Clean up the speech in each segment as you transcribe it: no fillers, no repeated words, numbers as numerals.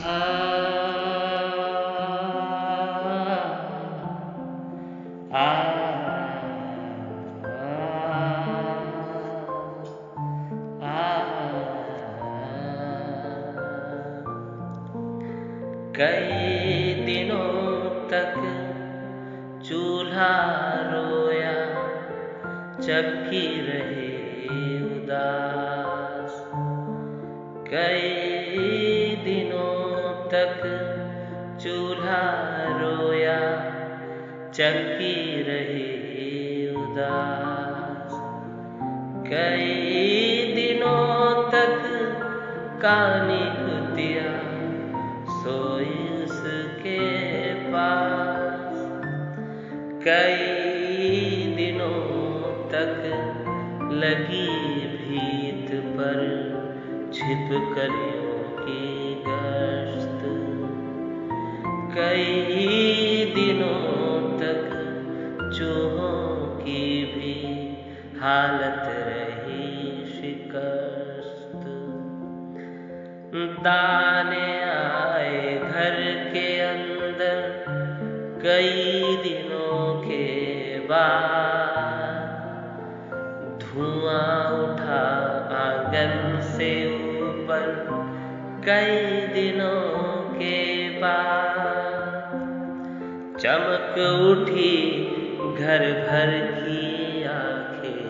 आ आ कई दिनों तक चूल्हा रोया, चक्की रहे उदास। कई दिनों तक चूल्हा रोया, चक्की रहे उदास। कई दिनों तक कानी कुतिया सोई उसके पास। कई दिनों तक लगी भीत पर छिपकलियों की गश्त। कई दिनों तक चूहों की भी हालत रही शिकस्त। दाने आए घर के अंदर कई दिनों के बाद। धुआं उठा आंगन से ऊपर कई दिनों के बाद। चमक उठी घर भर की आंखें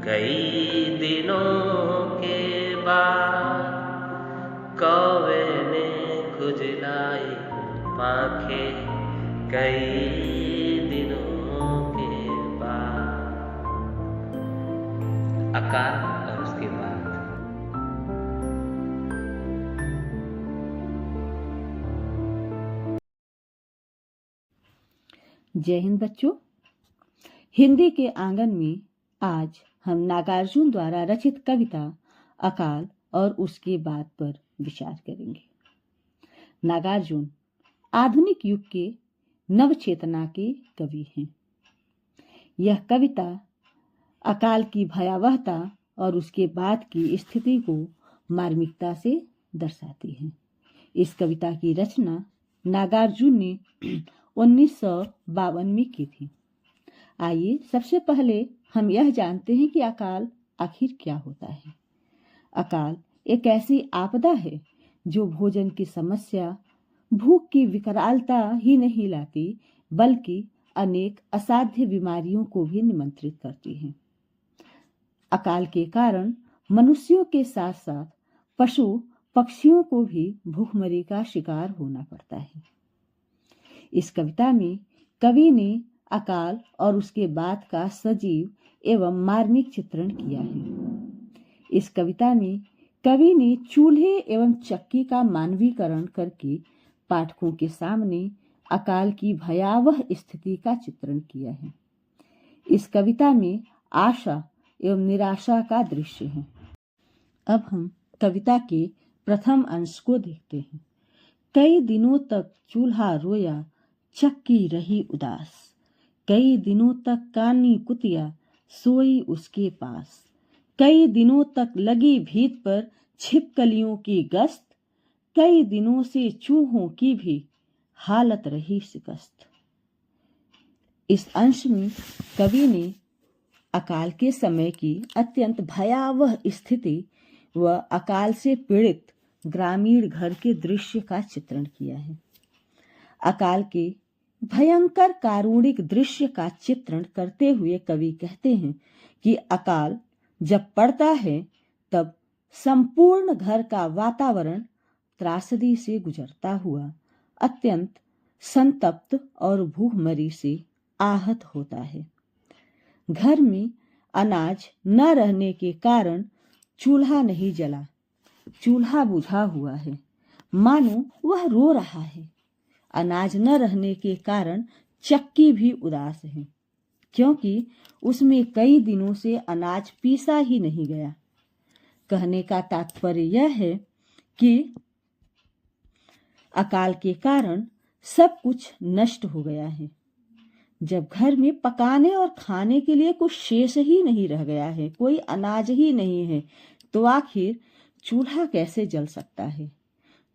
कई दिनों के बाद। कौवे ने खुजलाई पांखें कई दिनों के बाद। अकाल और उसके बाद। जय हिंद बच्चों। हिंदी के आंगन में आज हम नागार्जुन द्वारा रचित कविता अकाल और उसके बाद पर विचार करेंगे। नागार्जुन आधुनिक युग के नवचेतना के कवि हैं। यह कविता अकाल की भयावहता और उसके बाद की स्थिति को मार्मिकता से दर्शाती है। इस कविता की रचना नागार्जुन ने 1952 में की थी। आइए सबसे पहले हम यह जानते हैं कि अकाल आखिर क्या होता है। अकाल एक ऐसी आपदा है जो भोजन की समस्या, भूख की विकरालता ही नहीं लाती, बल्कि अनेक असाध्य बीमारियों को भी निमंत्रित करती है। अकाल के कारण मनुष्यों के साथ साथ पशु पक्षियों को भी भूखमरी का शिकार होना पड़ता है। इस कविता में कवि ने अकाल और उसके बाद का सजीव एवं मार्मिक चित्रण किया है। इस कविता में कवि ने चूल्हे एवं चक्की का मानवीकरण करके पाठकों के सामने अकाल की भयावह स्थिति का चित्रण किया है। इस कविता में आशा एवं निराशा का दृश्य है। अब हम कविता के प्रथम अंश को देखते हैं। कई दिनों तक चूल्हा रोया, चक्की रही उदास। कई दिनों तक कानी कुतिया सोई उसके पास। कई दिनों तक लगी भीत पर छिपकलियों की गश्त। कई दिनों से चूहों की भी हालत रही शिकस्त। इस अंश में कवि ने अकाल के समय की अत्यंत भयावह स्थिति व अकाल से पीड़ित ग्रामीण घर के दृश्य का चित्रण किया है। अकाल के भयंकर कारुणिक दृश्य का चित्रण करते हुए कवि कहते हैं कि अकाल जब पड़ता है तब संपूर्ण घर का वातावरण त्रासदी से गुजरता हुआ अत्यंत संतप्त और भूखमरी से आहत होता है। घर में अनाज न रहने के कारण चूल्हा नहीं जला, चूल्हा बुझा हुआ है, मानो वह रो रहा है। अनाज न रहने के कारण चक्की भी उदास है, क्योंकि उसमें कई दिनों से अनाज पीसा ही नहीं गया। कहने का तात्पर्य यह है कि अकाल के कारण सब कुछ नष्ट हो गया है। जब घर में पकाने और खाने के लिए कुछ शेष ही नहीं रह गया है, कोई अनाज ही नहीं है, तो आखिर चूल्हा कैसे जल सकता है।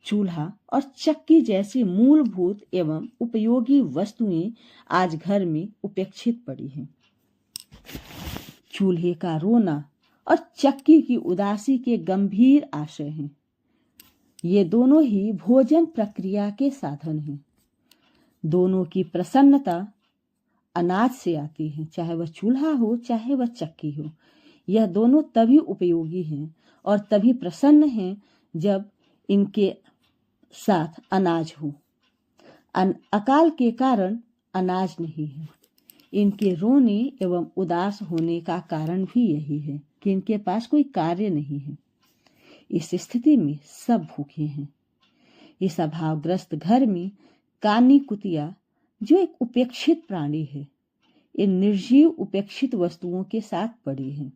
चूल्हा और चक्की जैसी मूलभूत एवं उपयोगी वस्तुएं आज घर में उपेक्षित पड़ी हैं। चूल्हे का रोना और चक्की की उदासी के गंभीर आशय हैं। ये दोनों ही भोजन प्रक्रिया के साधन हैं। दोनों की प्रसन्नता अनाज से आती है, चाहे वह चूल्हा हो चाहे वह चक्की हो। यह दोनों तभी उपयोगी हैं और तभी प्रसन्न हैं जब इनके साथ अनाज हो। अकाल के कारण अनाज नहीं है। इनके रोने एवं उदास होने का कारण भी यही है कि इनके पास कोई कार्य नहीं है। इस स्थिति में सब भूखे हैं। इस अभावग्रस्त घर में कानी कुतिया, जो एक उपेक्षित प्राणी है, इन निर्जीव उपेक्षित वस्तुओं के साथ पड़ी है।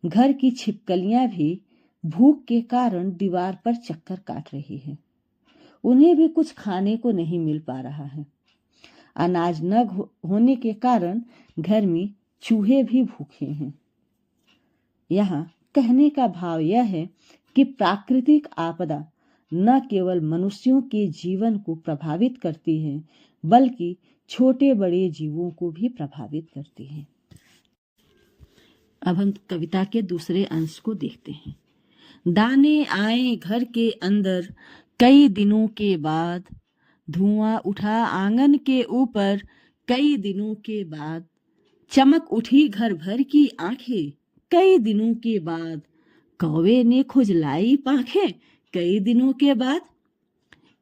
घर की छिपकलियां भी भूख के कारण दीवार पर चक्कर काट रही है। उन्हें भी कुछ खाने को नहीं मिल पा रहा है। अनाज न होने के कारण घर में चूहे भी भूखे हैं। यहाँ कहने का भाव यह है कि प्राकृतिक आपदा न केवल मनुष्यों के जीवन को प्रभावित करती है, बल्कि छोटे बड़े जीवों को भी प्रभावित करती है। अब हम कविता के दूसरे अंश को देखते हैं। दाने आए घर के अंदर कई दिनों के बाद, धुआं उठा आंगन के ऊपर कई दिनों के बाद, चमक उठी घर भर की आंखें कई दिनों के बाद, कौवे ने खुजलाई पांखें कई दिनों के बाद।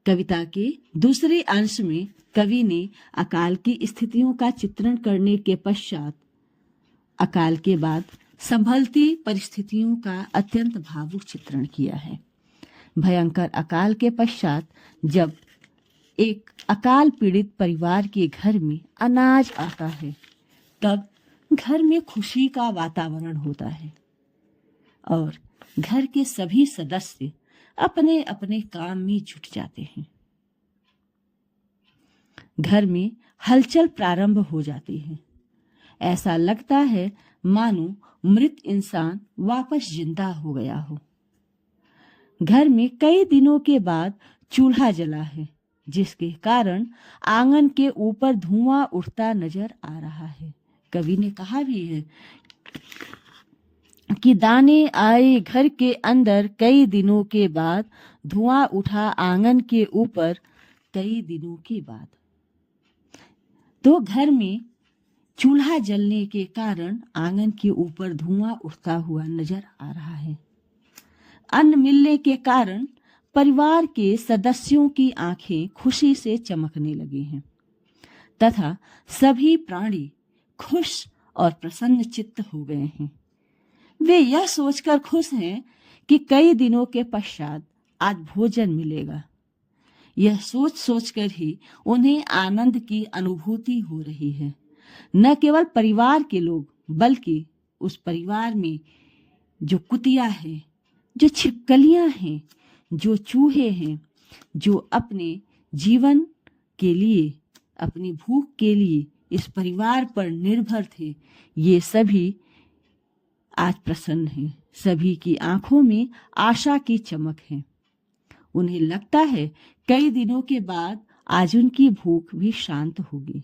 कविता के दूसरे अंश में कवि ने अकाल की स्थितियों का चित्रण करने के पश्चात अकाल के बाद संभलती परिस्थितियों का अत्यंत भावुक चित्रण किया है। भयंकर अकाल के पश्चात जब एक अकाल पीड़ित परिवार के घर में अनाज आता है, तब घर में खुशी का वातावरण होता है और घर के सभी सदस्य अपने अपने काम में जुट जाते हैं। घर में हलचल प्रारंभ हो जाती है। ऐसा लगता है मानो मृत इंसान वापस जिंदा हो गया हो। घर में कई दिनों के बाद चूल्हा जला है, जिसके कारण आंगन के ऊपर धुआं उठता नजर आ रहा है। कवि ने कहा भी है कि दाने आए घर के अंदर कई दिनों के बाद, धुआं उठा आंगन के ऊपर कई दिनों के बाद। तो घर में चूल्हा जलने के कारण आंगन के ऊपर धुआं उठता हुआ नजर आ रहा है। अन्न मिलने के कारण परिवार के सदस्यों की आंखें खुशी से चमकने लगी हैं तथा सभी प्राणी खुश और प्रसन्न चित्त हो गए हैं। वे यह सोचकर खुश हैं कि कई दिनों के पश्चात आज भोजन मिलेगा। यह सोच सोचकर ही उन्हें आनंद की अनुभूति हो रही है। न केवल परिवार के लोग, बल्कि उस परिवार में जो कुतिया है, जो छिपकलियां हैं, जो चूहे हैं, जो अपने जीवन के लिए, अपनी भूख के लिए इस परिवार पर निर्भर थे, ये सभी आज प्रसन्न हैं। सभी की आंखों में आशा की चमक है। उन्हें लगता है कई दिनों के बाद आज उनकी भूख भी शांत होगी।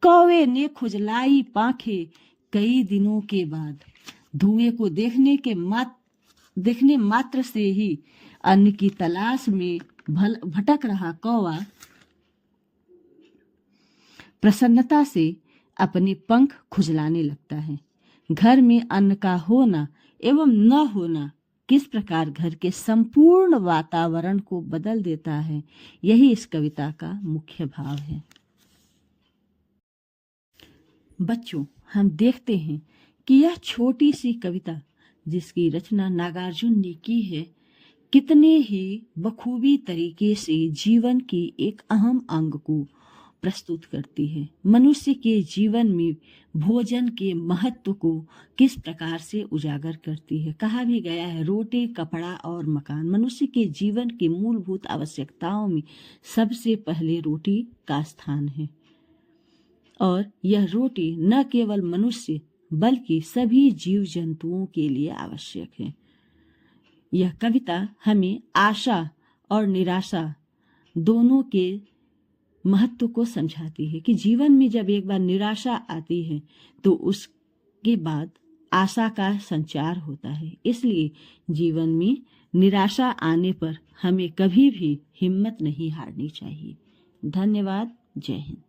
कौवे ने खुजलाई पांखें कई दिनों के बाद। धुएं को देखने मात्र से ही अन्न की तलाश में भटक रहा कौवा प्रसन्नता से अपने पंख खुजलाने लगता है। घर में अन्न का होना एवं न होना किस प्रकार घर के संपूर्ण वातावरण को बदल देता है, यही इस कविता का मुख्य भाव है। बच्चों, हम देखते हैं कि यह छोटी सी कविता, जिसकी रचना नागार्जुन ने की है, कितने ही बखूबी तरीके से जीवन की एक अहम अंग को प्रस्तुत करती है। मनुष्य के जीवन में भोजन के महत्व को किस प्रकार से उजागर करती है। कहा भी गया है, रोटी, कपड़ा और मकान। मनुष्य के जीवन की मूलभूत आवश्यकताओं में सबसे पहले रोटी का स्थान है और यह रोटी न केवल मनुष्य बल्कि सभी जीव जंतुओं के लिए आवश्यक है। यह कविता हमें आशा और निराशा दोनों के महत्व को समझाती है कि जीवन में जब एक बार निराशा आती है तो उसके बाद आशा का संचार होता है। इसलिए जीवन में निराशा आने पर हमें कभी भी हिम्मत नहीं हारनी चाहिए। धन्यवाद। जय हिंद।